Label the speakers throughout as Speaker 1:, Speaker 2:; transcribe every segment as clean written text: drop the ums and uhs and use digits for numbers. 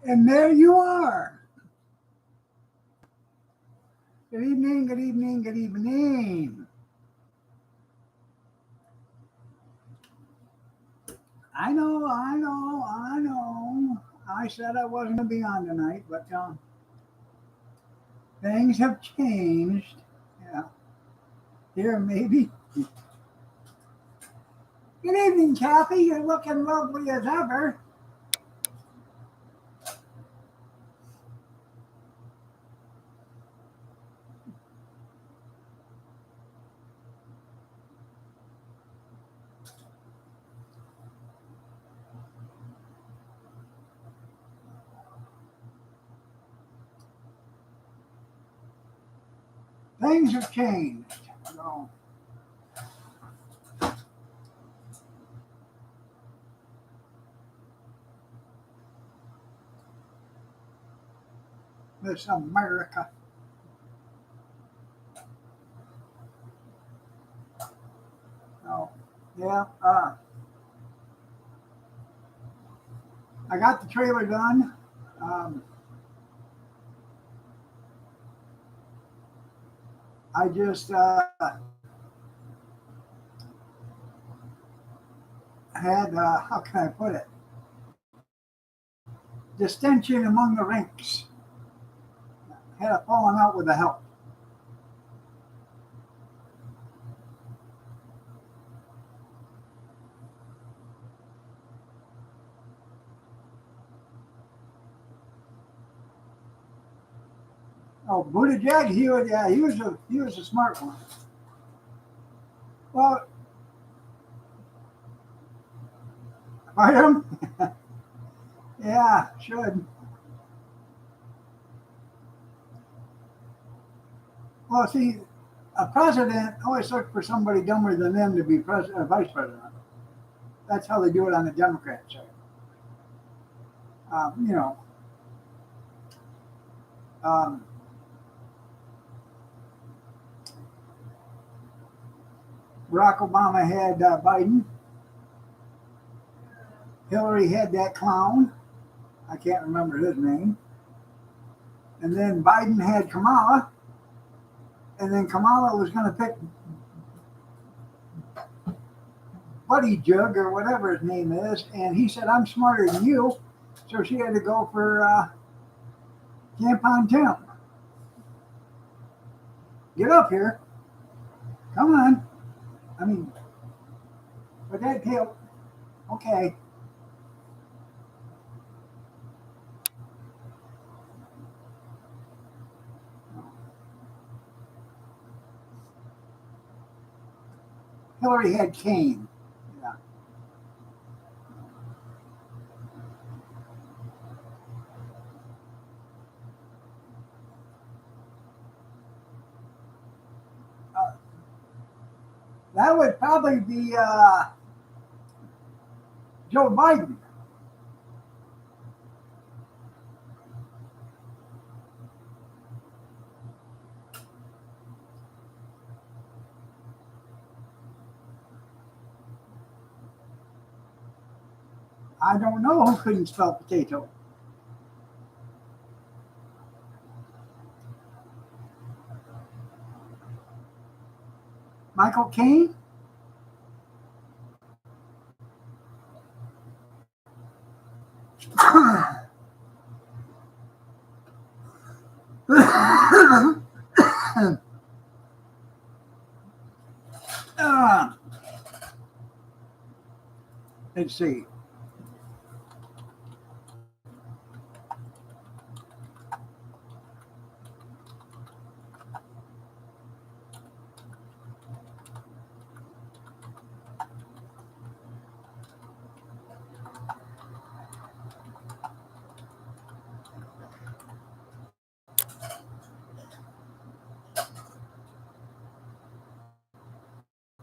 Speaker 1: And there you are. Good evening, good evening, good evening. I know. I said I wasn't going to be on tonight, but things have changed. Yeah, here maybe. Good evening, Kathy. You're looking lovely as ever. Things have changed. So, this America. So, yeah, I got the trailer done. Um, I just had, how can I put it? Distension among the ranks. Had a falling out with the help. Oh, Buttigieg, he was a smart one. Well, fight him. Yeah, should. Well, see, a president always looks for somebody dumber than them to be vice president. That's how they do it on the Democrat side. Um, you know, um, Barack Obama had Biden. Hillary had that clown. I can't remember his name. And then Biden had Kamala. And then Kamala was going to pick Buddy Jug or whatever his name is. And he said, I'm smarter than you. So she had to go for Tampon Tim. Get up here. Come on. I mean, but that tail, okay. Hillary had Kane. Yeah. Uh, that would probably be Joe Biden. I don't know who couldn't spell potato. Michael Caine? uh, let's see.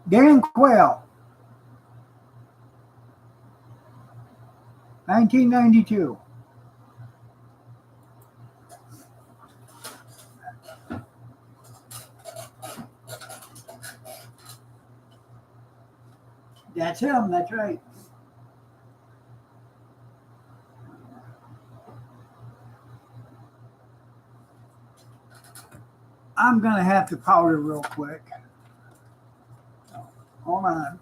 Speaker 1: Dan Quayle, 1992. That's him. That's right. I'm gonna have to powder real quick. Hold on.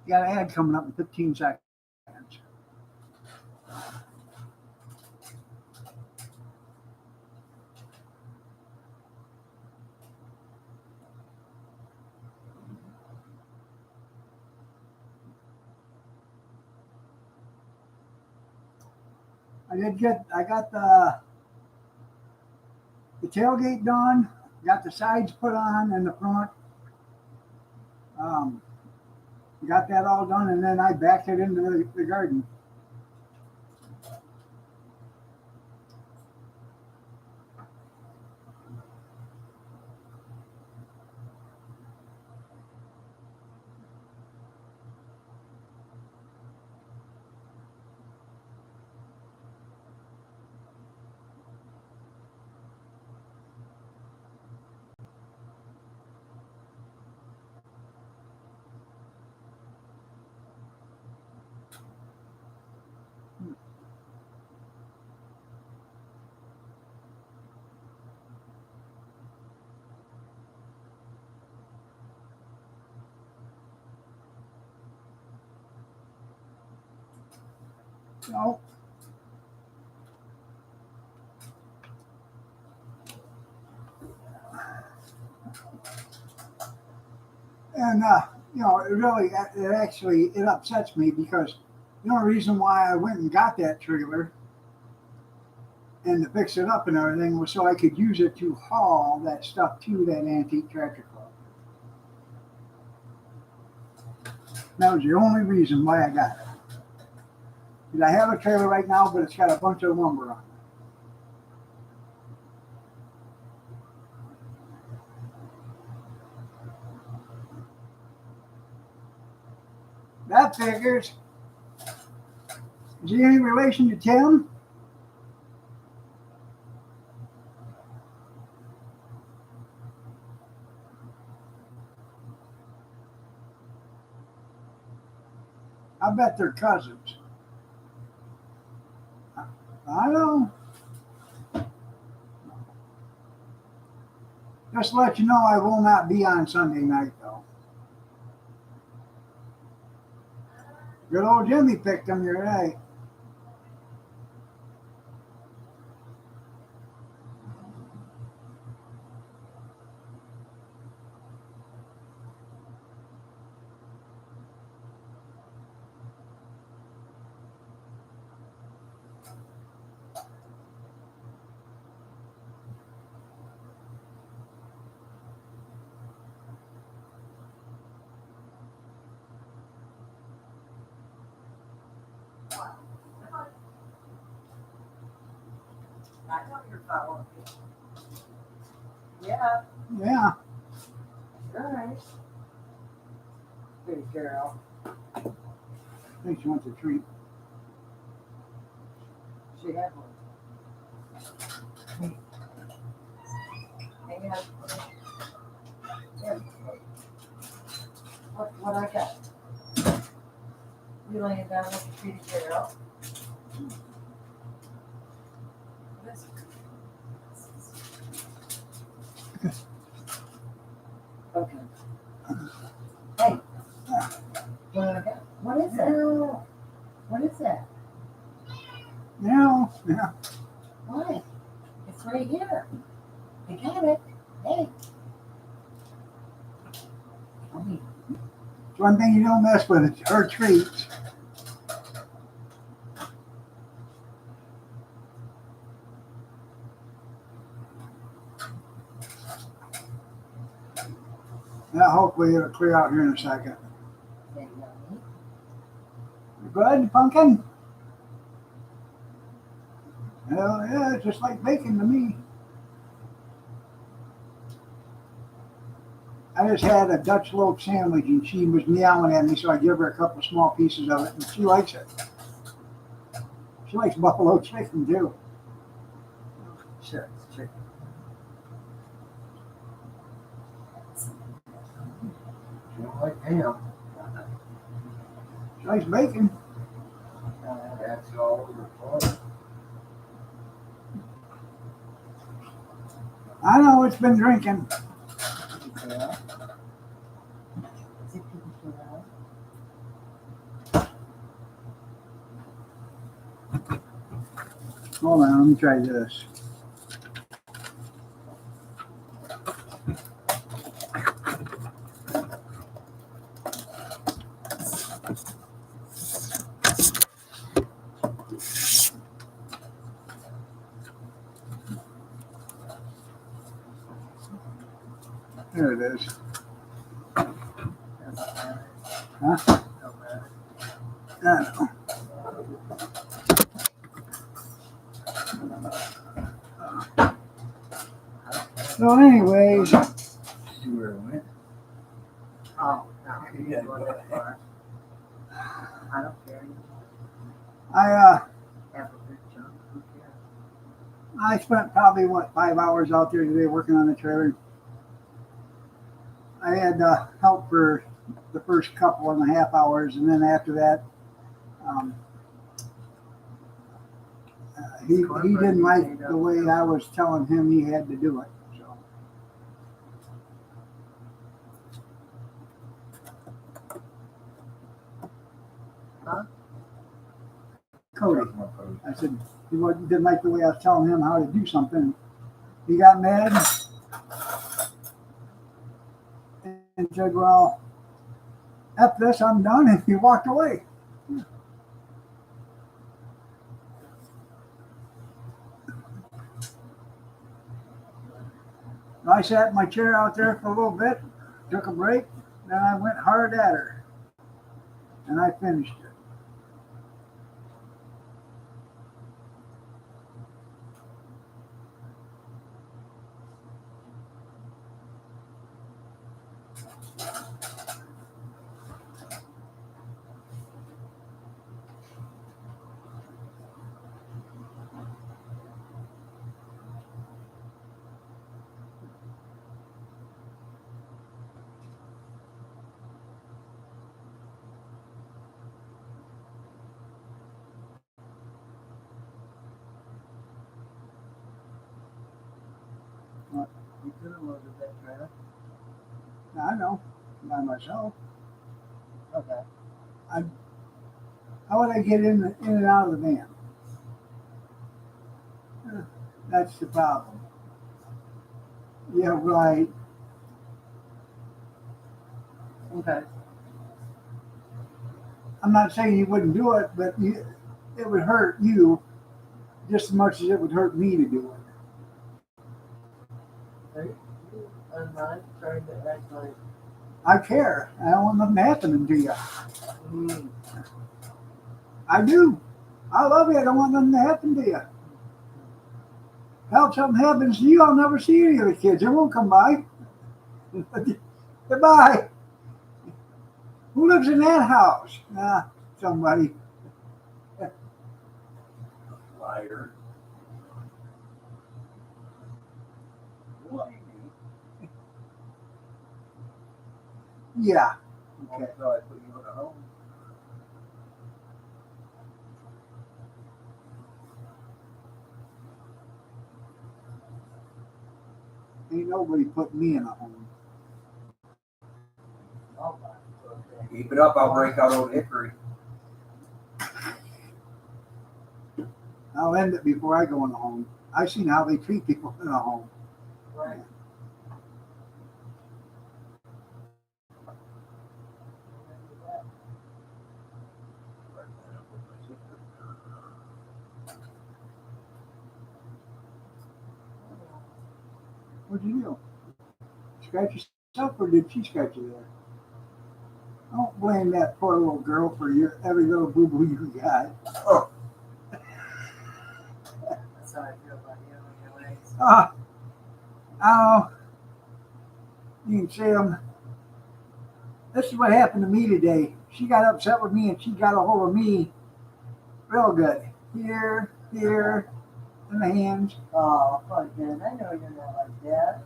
Speaker 1: Got an ad coming up in 15 seconds. I got the tailgate done, got the sides put on and the front. Um, got that all done, and then I backed it into the garden. So, and it upsets me because the only reason why I went and got that trailer and to fix it up and everything was so I could use it to haul that stuff to that antique tractor club. That was the only reason why I got it. Because I have a trailer right now, but it's got a bunch of lumber on it. That figures. Is he any relation to Tim? I bet they're cousins. I know. Just to let you know, I will not be on Sunday night, though. Good old Jimmy picked him, you're right.
Speaker 2: I know you're following me. Yeah,
Speaker 1: Yeah.
Speaker 2: right. Good girl.
Speaker 1: I think she wants a treat.
Speaker 2: She had one. Hang on. Here. What I got? You laying down with the treaty girl. Okay. Hey. What I got? What is that? What is that?
Speaker 1: Yeah.
Speaker 2: What? It's right here. I got it. Hey.
Speaker 1: It's one thing you don't mess with, it's her treats. Now, hopefully, it'll clear out here in a second. Good, pumpkin? Hell yeah, it's just like bacon to me. I just had a Dutch loaf sandwich and she was meowing at me, so I give her a couple small pieces of it, and she likes it. She likes buffalo chicken too.
Speaker 2: Sure, it's chicken.
Speaker 3: She don't like ham.
Speaker 1: She likes bacon.
Speaker 3: That's all over the place.
Speaker 1: I know it's been drinking.
Speaker 2: Yeah. Is it people too loud?
Speaker 1: Hold on, let me try this. There it is. Huh? I don't know. So anyways,
Speaker 3: See where it went?
Speaker 2: Oh, no.
Speaker 3: Yeah,
Speaker 2: Go
Speaker 3: go
Speaker 2: that
Speaker 3: ahead.
Speaker 2: far. I don't care anymore.
Speaker 1: I
Speaker 2: Have a big chunk. Who cares?
Speaker 1: I spent probably 5 hours out there today working on the trailer. I had help for the first couple and a half hours, and then after that, um, he didn't like the way I was telling him he had to do it. So
Speaker 2: Huh?
Speaker 1: Cody, I said he didn't like the way I was telling him how to do something. He got mad and said, "Well, F this, I'm done," and he walked away. I sat in my chair out there for a little bit, took a break, then I went hard at her, and I finished it.
Speaker 2: You could have loaded that trailer.
Speaker 1: I know, by myself.
Speaker 2: Okay.
Speaker 1: How would I get in and out of the van? That's the problem. Yeah, right.
Speaker 2: Okay.
Speaker 1: I'm not saying you wouldn't do it, but it would hurt you just as much as it would hurt me to do it.
Speaker 2: I'm not trying to act like.
Speaker 1: I care. I don't want nothing happening to you.
Speaker 2: Mm.
Speaker 1: I do. I love you. I don't want nothing to happen to you. Hell, if something happens to you, I'll never see any of the kids. They won't come by. Goodbye. Who lives in that house? Somebody.
Speaker 3: Liar.
Speaker 1: Yeah. Okay.
Speaker 3: So I put you in a home.
Speaker 1: Ain't nobody put me in a home.
Speaker 3: Keep it up, I'll break out Old Hickory.
Speaker 1: I'll end it before I go in a home. I've seen how they treat people in a home.
Speaker 2: Right.
Speaker 1: What'd you do? Scratch yourself or did she scratch you there? Don't blame that poor little girl for your every little boo boo you got.
Speaker 3: Oh,
Speaker 2: That's how I feel about you anyways.
Speaker 1: I don't know. You can see them. This is what happened to me today. She got upset with me and she got a hold of me real good. Here, in the hands.
Speaker 2: Oh, fuck, man. I know you're not like that.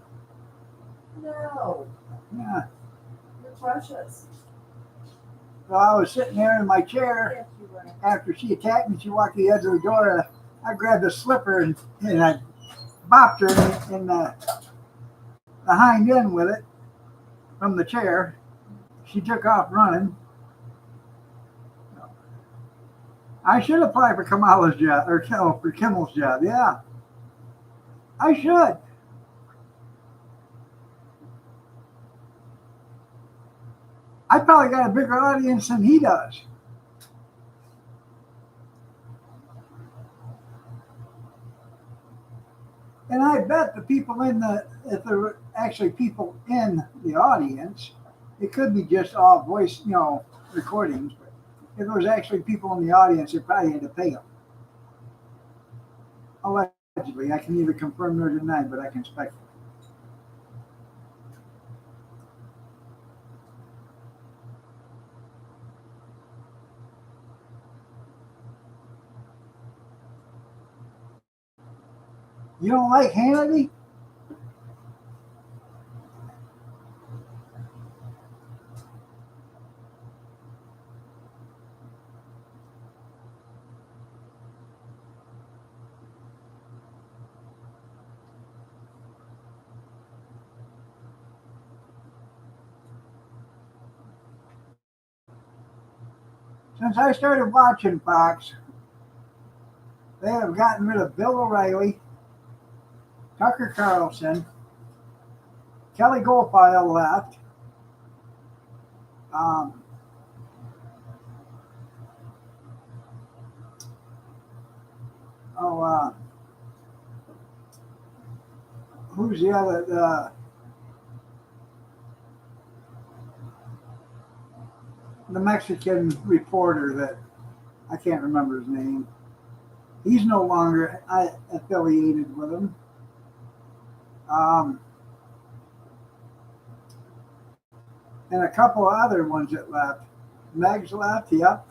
Speaker 2: No,
Speaker 1: Yeah.
Speaker 2: you're precious.
Speaker 1: So I was sitting there in my chair
Speaker 2: Yes, you were.
Speaker 1: after she attacked me. She walked to the edge of the door. I grabbed the slipper and I bopped her in the hind end with it from the chair. She took off running. I should apply for Kamala's job or for Kimmel's job. Yeah, I should. I probably got a bigger audience than he does. And I bet the people if there were actually people in the audience, it could be just all voice, recordings. But if there was actually people in the audience, they probably had to pay them. Allegedly, I can neither confirm nor deny, but I can speculate. You don't like Hannity? Since I started watching Fox, they have gotten rid of Bill O'Reilly, Tucker Carlson, Kelly Goldfile left. Um, oh, who's the other? The Mexican reporter that I can't remember his name. He's no longer affiliated with him. And a couple of other ones that left. Meg's left, yep.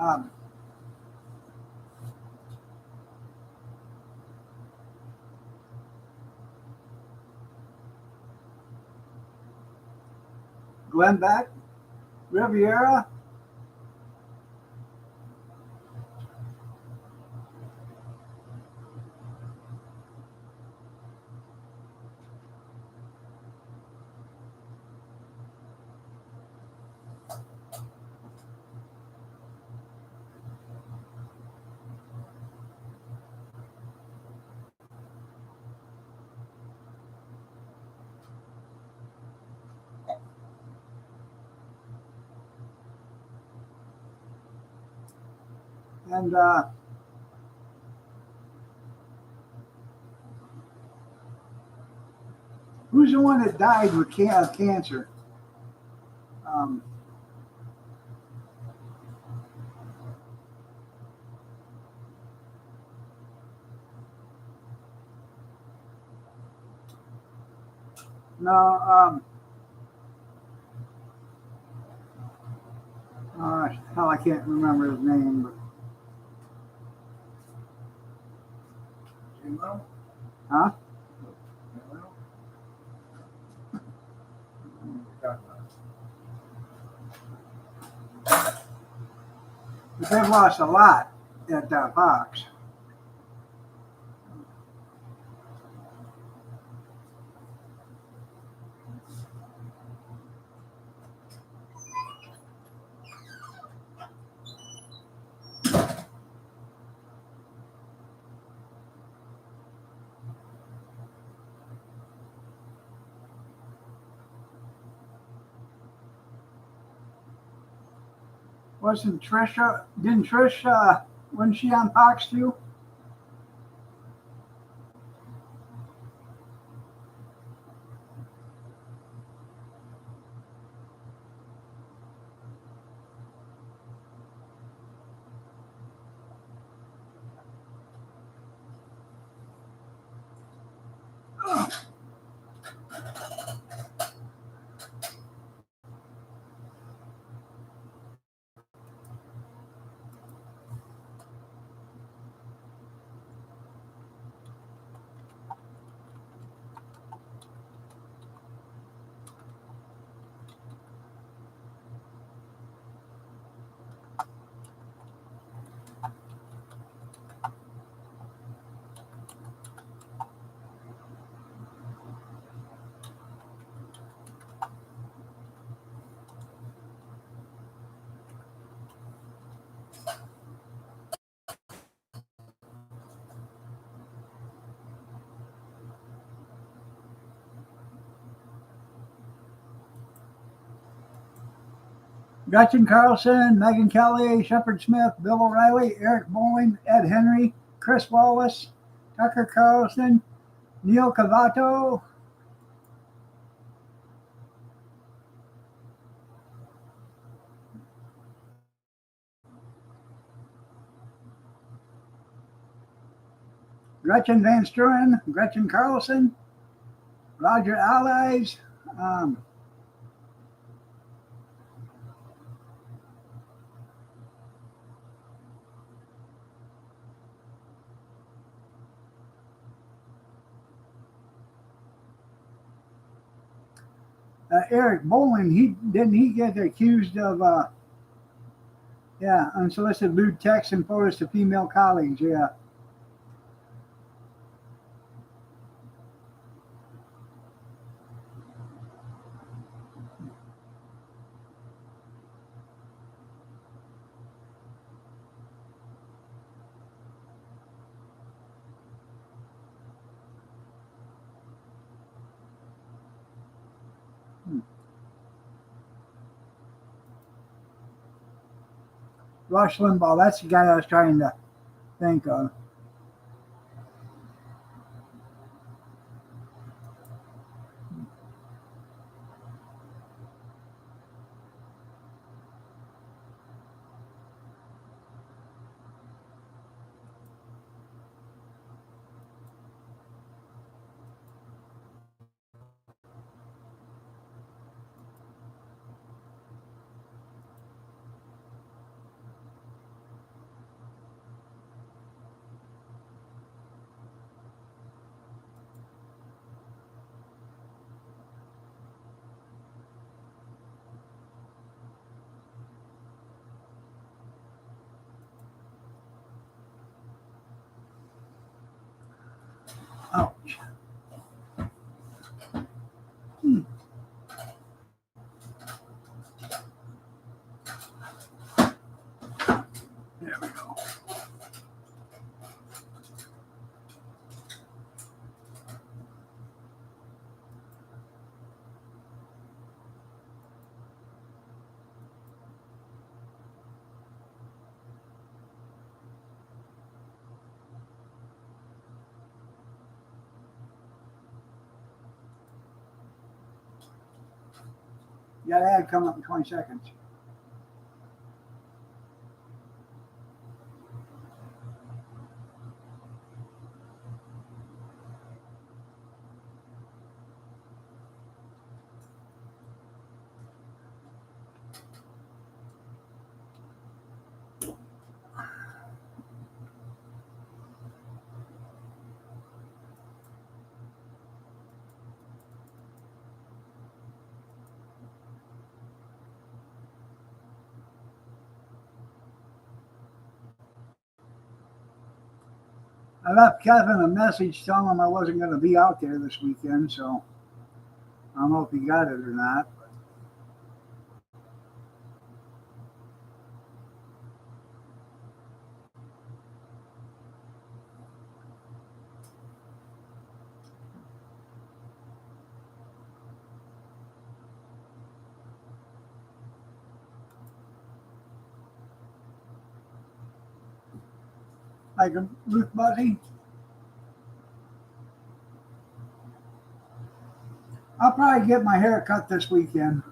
Speaker 1: Um, Glenn Beck, Riviera. And who's the one that died with cancer? Um, no, hell, I can't remember his name. But,
Speaker 3: J-Lo?
Speaker 1: huh?
Speaker 3: J-Lo? Talking about.
Speaker 1: But they've lost a lot at Fox. Wasn't Trisha? Didn't Trish? Wasn't she on Fox too? Gretchen Carlson, Megan Kelly, Shepard Smith, Bill O'Reilly, Eric Bowling, Ed Henry, Chris Wallace, Tucker Carlson, Neil Cavato, Gretchen Van Struren, Gretchen Carlson, Roger Allies, um, Eric Bowling. He get accused of yeah, unsolicited lewd texts and photos to female colleagues. Yeah. Rush Limbaugh. That's the guy I was trying to think of. Ouch. There we go. Yeah, that had come up in 20 seconds. I left Kevin a message telling him I wasn't going to be out there this weekend, so I don't know if he got it or not. Like Ruth Buzzy, I'll probably get my hair cut this weekend.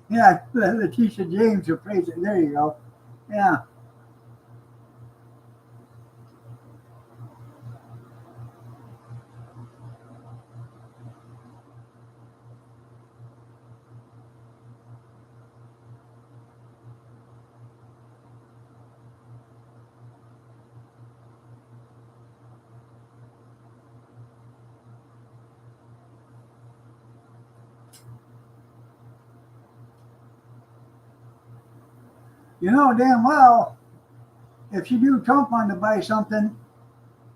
Speaker 1: Yeah, Letitia James will praise it. There you go. Yeah. You know damn well, if you do Trump wanted to buy something,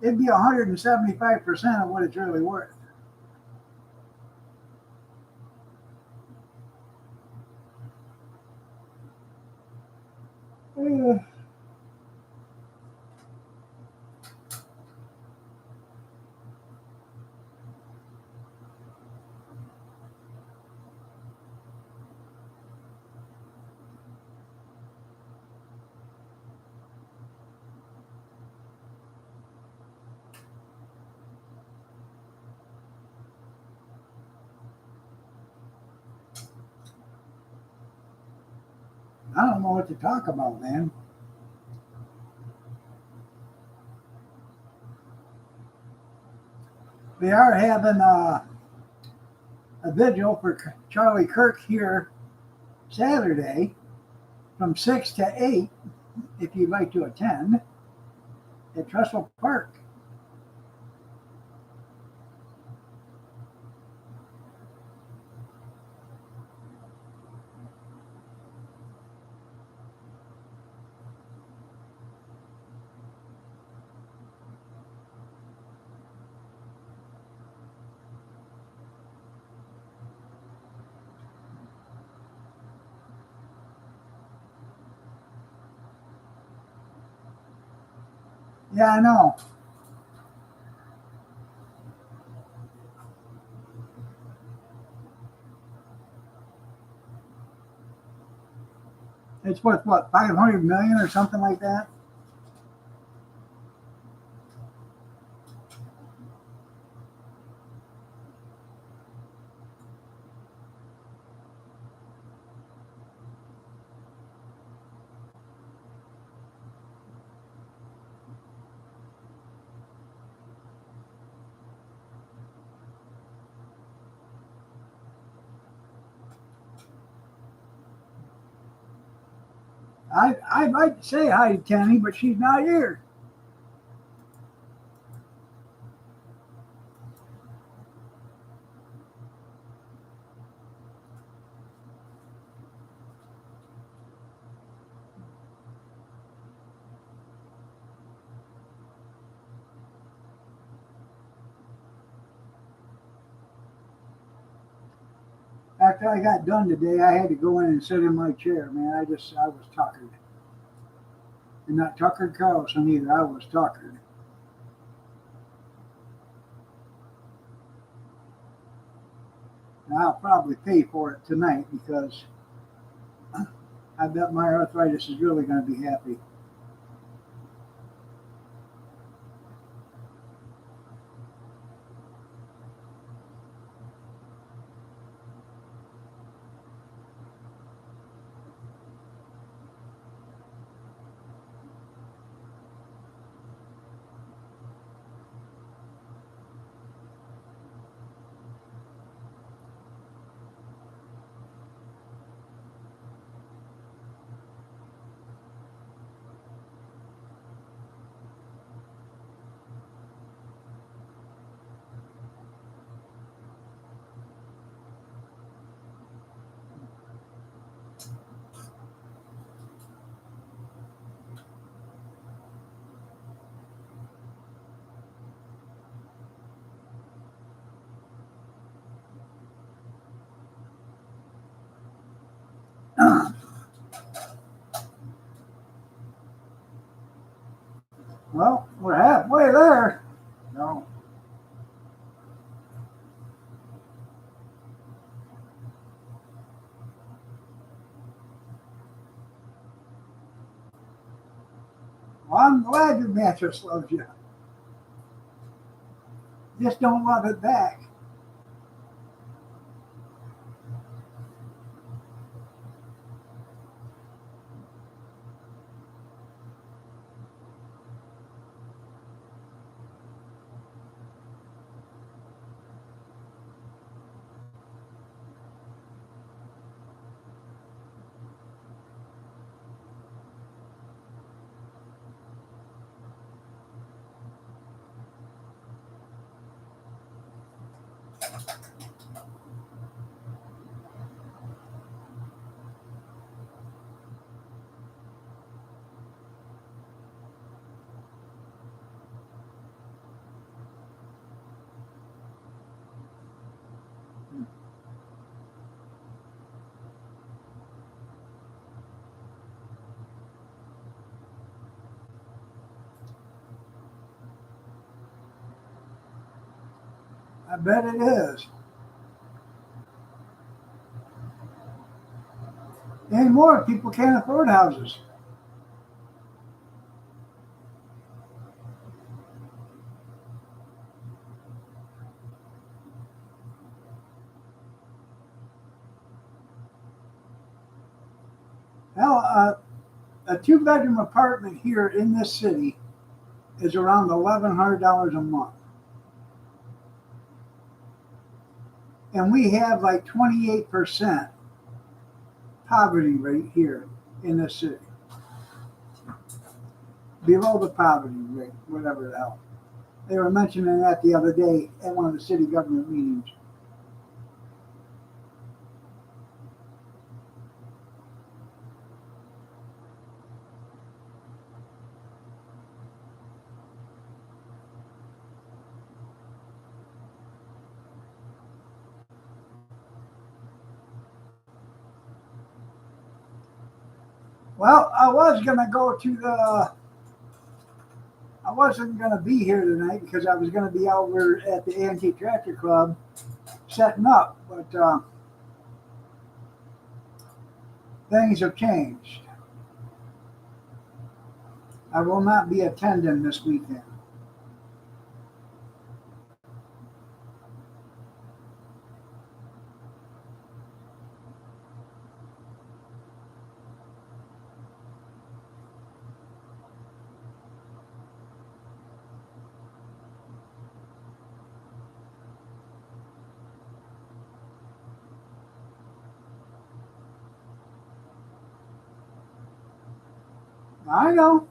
Speaker 1: it'd be 175% of what it's really worth. Uh, I don't know what to talk about, man. They are having a vigil for Charlie Kirk here Saturday from 6 to 8, if you'd like to attend, at Trestle Park. Yeah, I know. It's worth what, 500 million or something like that? I'd like to say hi to Kenny, but she's not here. After I got done today, I had to go in and sit in my chair, man. I was tuckered. And not Tucker Carlson either. I was tuckered. And I'll probably pay for it tonight because I bet my arthritis is really going to be happy. Well, we're halfway there. No. Well, I'm glad your mattress loves you. Just don't love it back. I bet it is. Anymore, people can't afford houses. Hell, a 2-bedroom apartment here in this city is around $1,100 a month. And we have like 28% poverty rate here in this city. Below the poverty rate, whatever the hell. They were mentioning that the other day at one of the city government meetings. Well, I wasn't going to be here tonight because I was going to be over at the Antique Tractor Club setting up, but things have changed. I will not be attending this weekend. I know.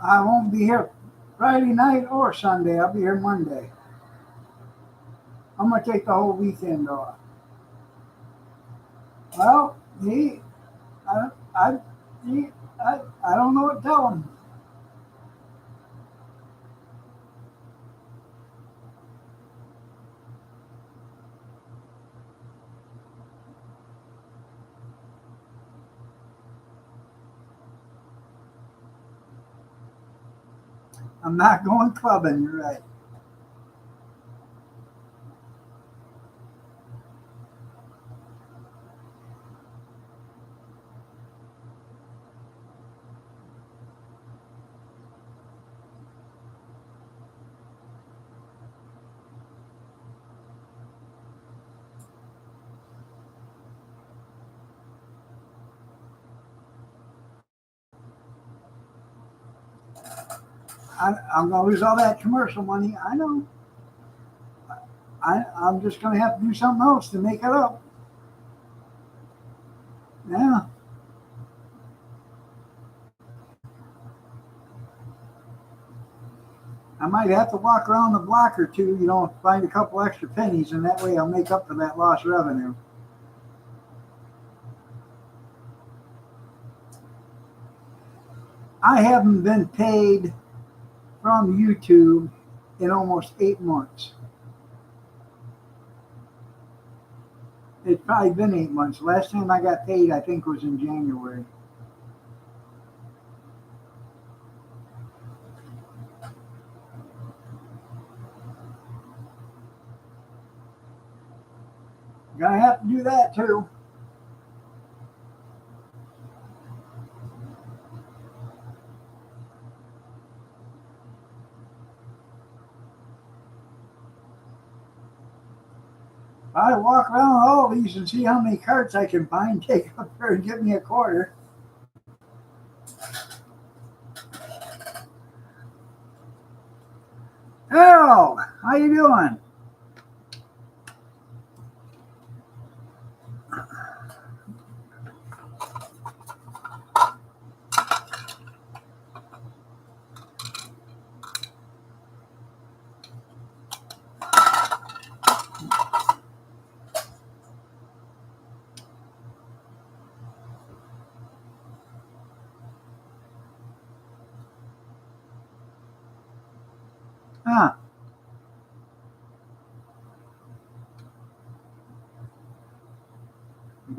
Speaker 1: I won't be here Friday night or Sunday. I'll be here Monday. I'm going to take the whole weekend off. Well, I don't know what to tell him. I'm not going clubbing, you're right. I'm going to lose all that commercial money. I know. I'm just going to have to do something else to make it up. Yeah. I might have to walk around the block or two, find a couple extra pennies, and that way I'll make up for that lost revenue. I haven't been paid from YouTube in almost 8 months. It's probably been 8 months. Last time I got paid, I think, was in January. Gonna have to do that too. I walk around all these and see how many carts I can find, take up there and give me a quarter. Harold, how you doing?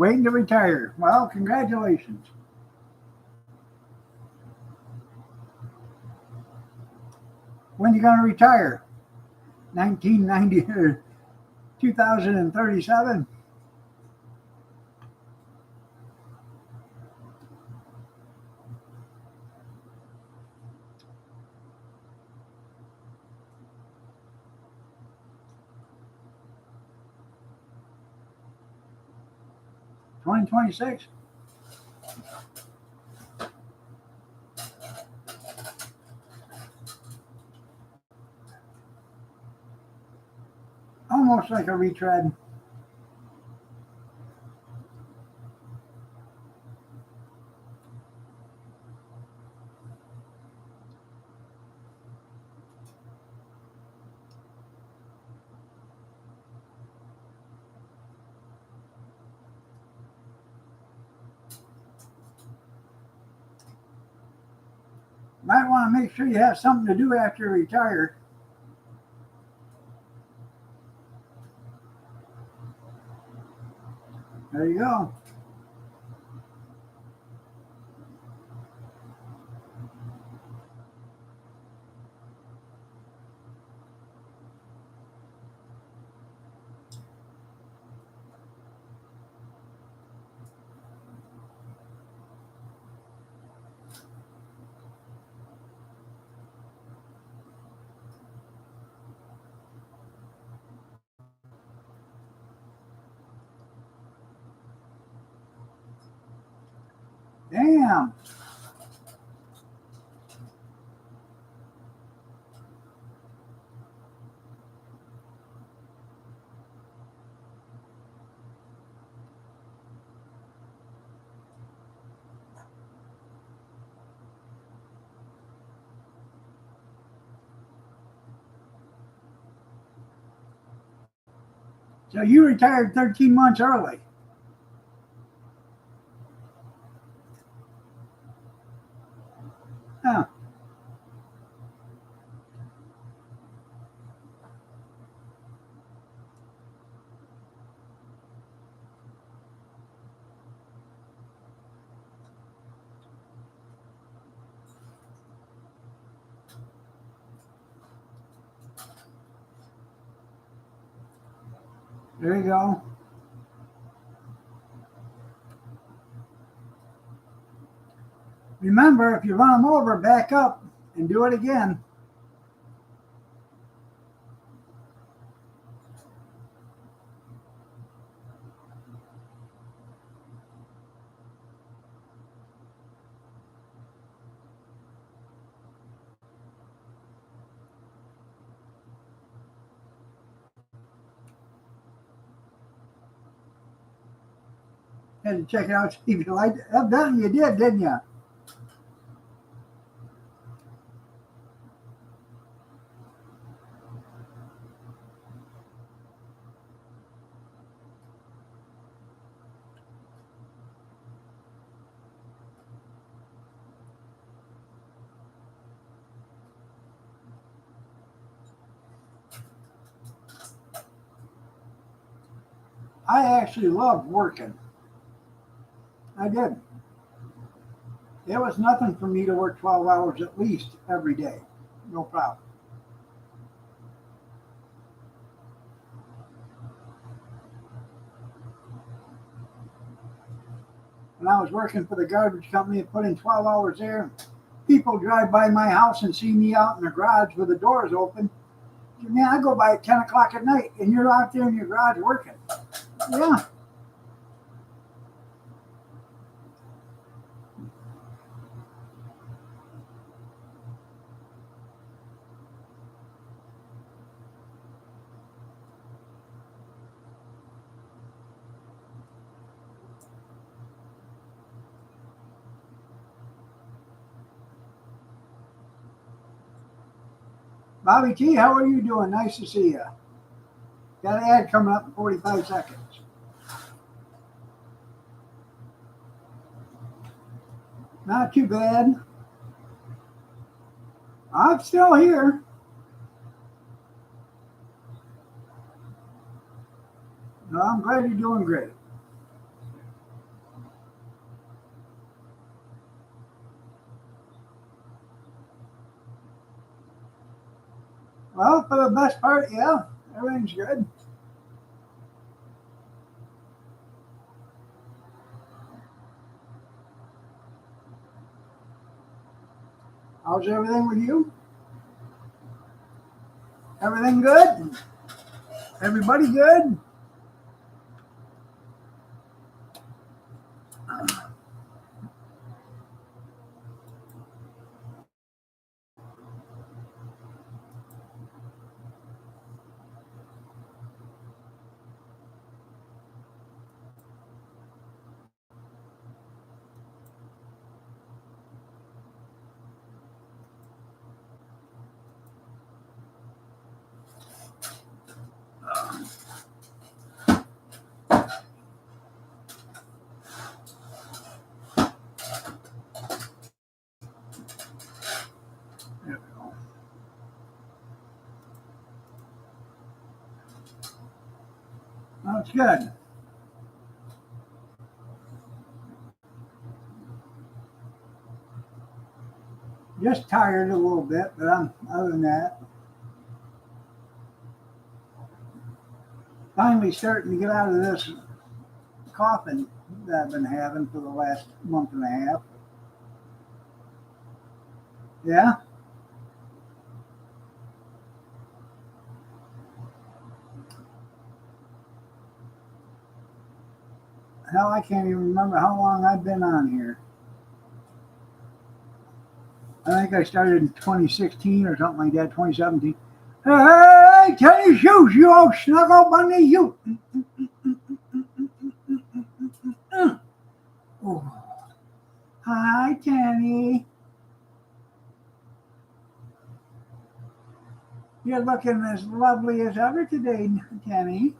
Speaker 1: waiting to retire. Well, congratulations. When you going to retire? 1990 or 2037? $2026? Almost like a retread. Might want to make sure you have something to do after you retire. There you go. Damn. So you retired 13 months early. Huh. There you go. Remember, if you run them over, back up and do it again. Had to check it out, see if you liked it. Evidently you did, didn't you? I actually loved working. I did. It was nothing for me to work 12 hours at least every day. No problem. When I was working for the garbage company, I put in 12 hours there. People drive by my house and see me out in the garage with the doors open. Man, I go by at 10 o'clock at night and you're out there in your garage working. Yeah. Bobby T, how are you doing? Nice to see you. Got an ad coming up in 45 seconds. Not too bad. I'm still here. No, I'm glad you're doing great. Well, for the best part, yeah, everything's good. How's everything with you? Everything good? Everybody good? There we go. That's good. Just tired a little bit, but I'm other than that, finally starting to get out of this coughing that I've been having for the last month and a half. Yeah? Hell, I can't even remember how long I've been on here. I think I started in 2016 or something like that, 2017. Hey, Tenny Shoes, you all snuggle bunny, you. Oh. Hi, Tenny. You're looking as lovely as ever today, Tenny.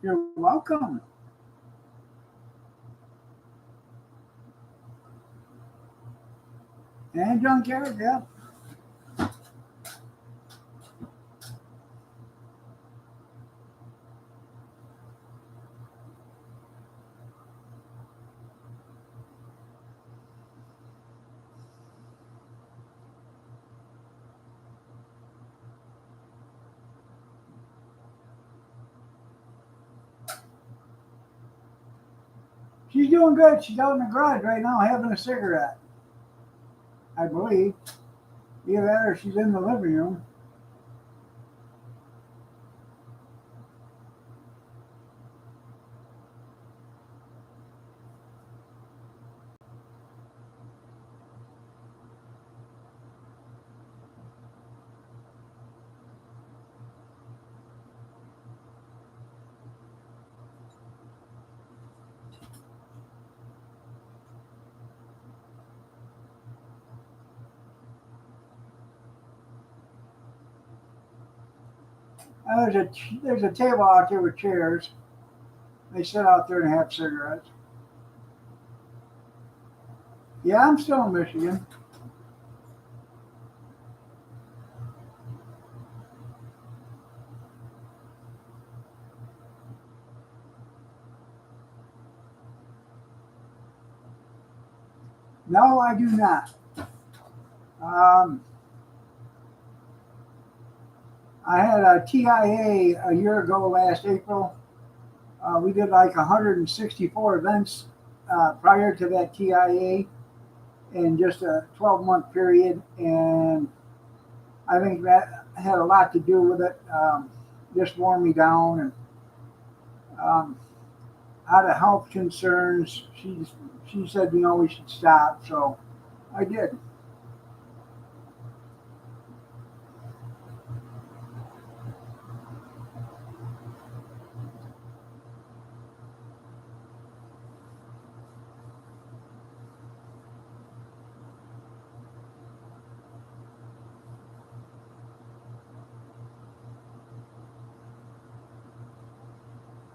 Speaker 1: You're welcome. And Junkyard, yeah. She's doing good. She's out in the garage right now having a cigarette, I believe. Either that or she's in the living room. There's a table out there with chairs. They sit out there and have cigarettes. Yeah, I'm still in Michigan. No, I do not. I had a TIA a year ago last April. We did like 164 events prior to that TIA in just a 12-month period. And I think that had a lot to do with it. Just wore me down. And out of health concerns, she said, we should stop. So I did.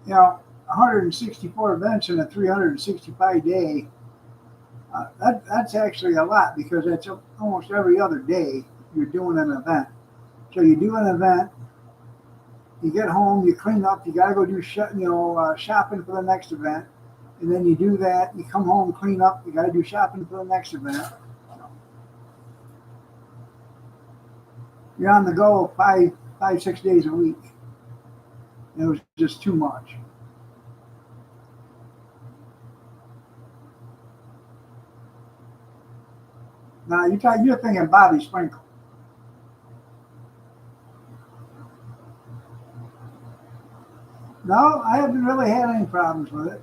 Speaker 1: You know, 164 events in a 365 day. That's actually a lot because that's almost every other day you're doing an event. So you do an event, you get home, you clean up, you got to go do shopping for the next event, and then you do that. You come home, clean up, you got to do shopping for the next event. You're on the go 6 days a week. And it was just too much. Now you're thinking Bobby Sprinkle. No, I haven't really had any problems with it.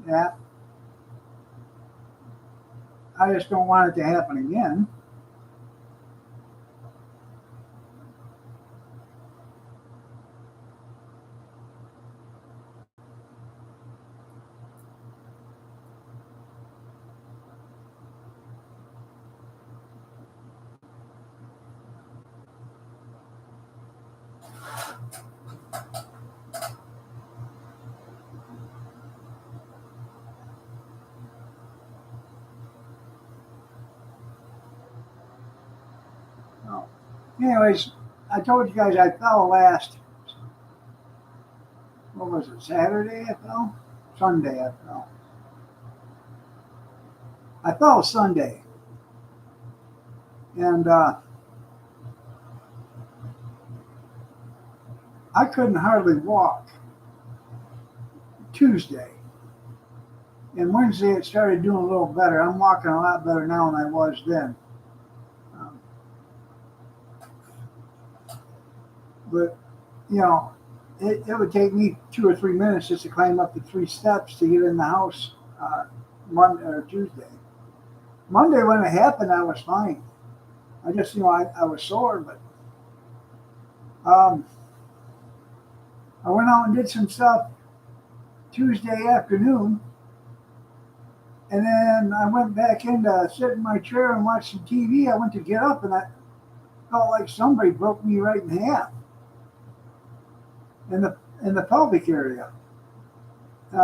Speaker 1: Yeah. I just don't want it to happen again. No. Anyways, I told you guys I fell last, what was it, Saturday I fell? Sunday I fell. I fell Sunday. And I couldn't hardly walk Tuesday. And Wednesday it started doing a little better. I'm walking a lot better now than I was then. But, it would take me 2 or 3 minutes just to climb up the 3 steps to get in the house Monday or Tuesday. Monday when it happened, I was fine. I just, I was sore, but I went out and did some stuff Tuesday afternoon. And then I went back in to sit in my chair and watch some TV. I went to get up and I felt like somebody broke me right in half in the pelvic area. And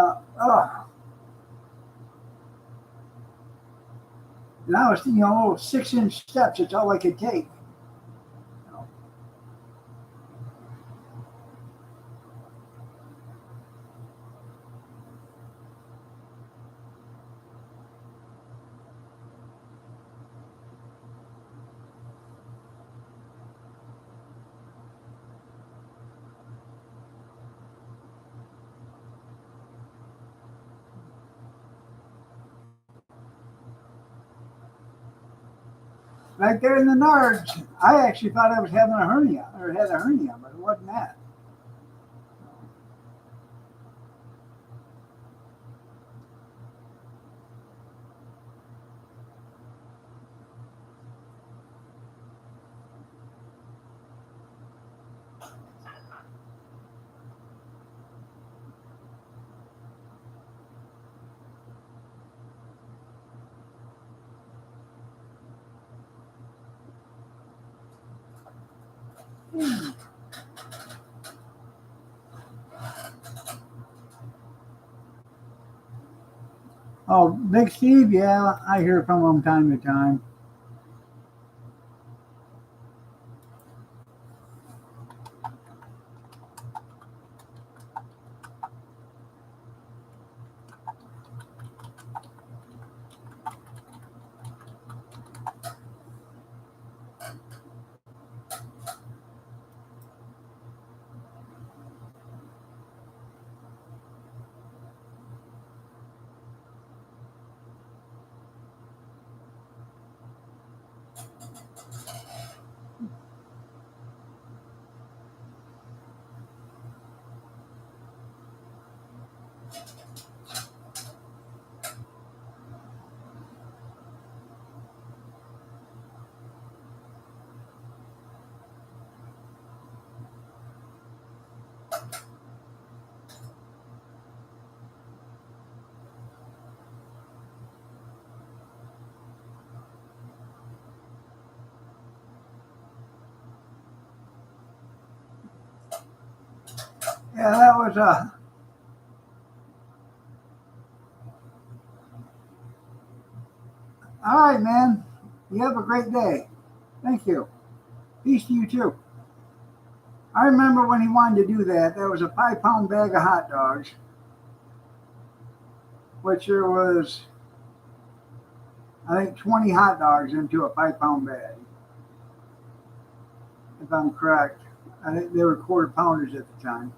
Speaker 1: I was thinking, little 6-inch steps. It's all I could take. Right there in the nards, I actually thought I was having a hernia or had a hernia, but it wasn't that. Oh, Big Steve, yeah, I hear from him time to time. Yeah, that was all right, man. You have a great day. Thank you. Peace to you too. I remember when he wanted to do that. There was a 5-pound bag of hot dogs, which there was, I think, 20 hot dogs into a 5-pound bag, if I'm correct. I think they were quarter pounders at the time.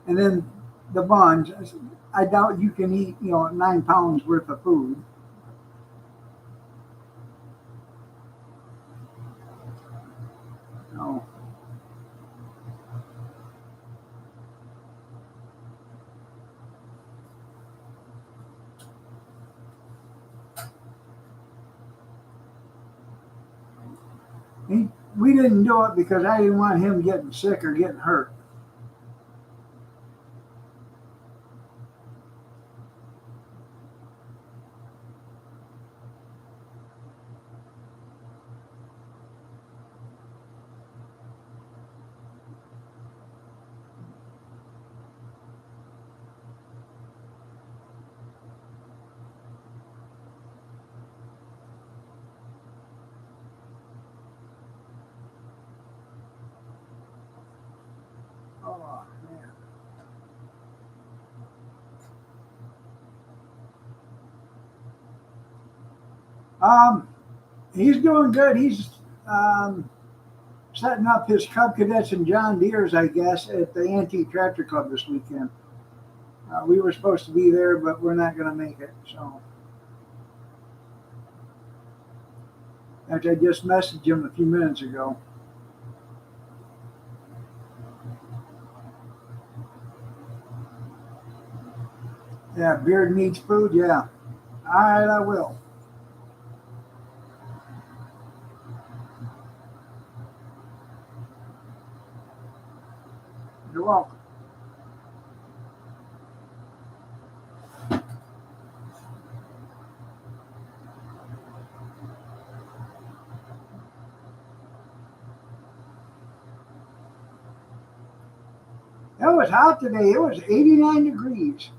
Speaker 1: And then the buns. I doubt you can eat, 9 pounds worth of food. No. We didn't do it because I didn't want him getting sick or getting hurt. Oh, man. He's doing good. He's setting up his Cub Cadets and John Deere's, I guess, at the Antique Tractor Club this weekend. We were supposed to be there, but we're not going to make it. So, actually, I just messaged him a few minutes ago. Yeah, Beard needs food. Yeah. All right, I will. You're welcome. It was hot today. It was 89 degrees.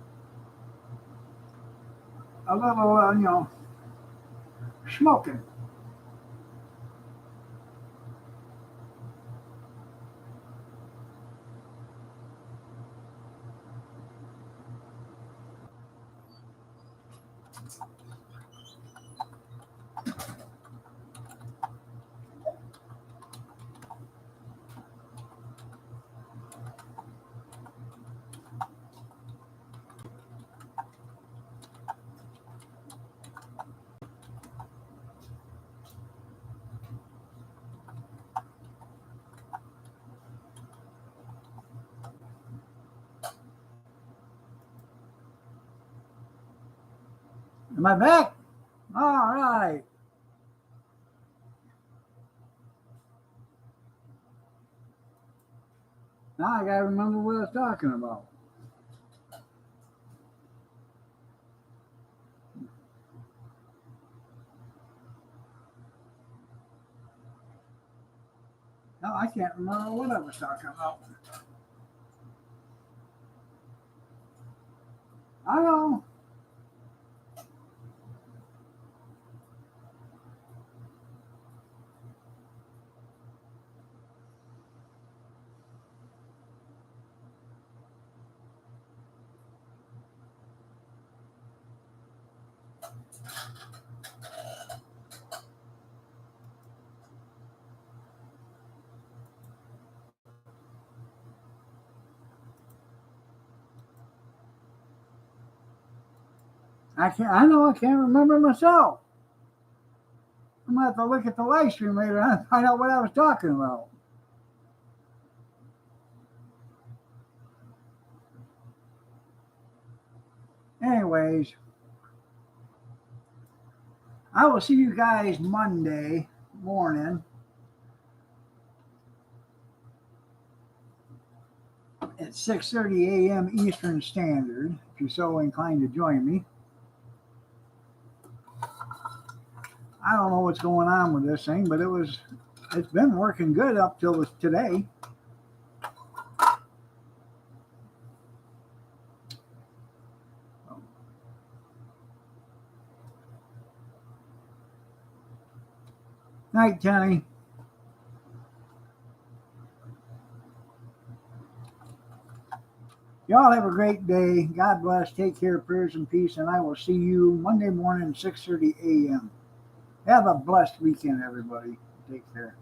Speaker 1: A little, smoking. Am I back? All right. Now I gotta remember what I was talking about. No, I can't remember what I was talking about. I know. I know I can't remember myself. I'm gonna have to look at the live stream later and find out what I was talking about. Anyways, I will see you guys Monday morning at 6:30 a.m. Eastern Standard, if you're so inclined to join me. I don't know what's going on with this thing, but it's been working good up till today. Night, Tony. Y'all have a great day. God bless. Take care, prayers and peace, and I will see you Monday morning, 6:30 a.m. Have a blessed weekend, everybody. Take care.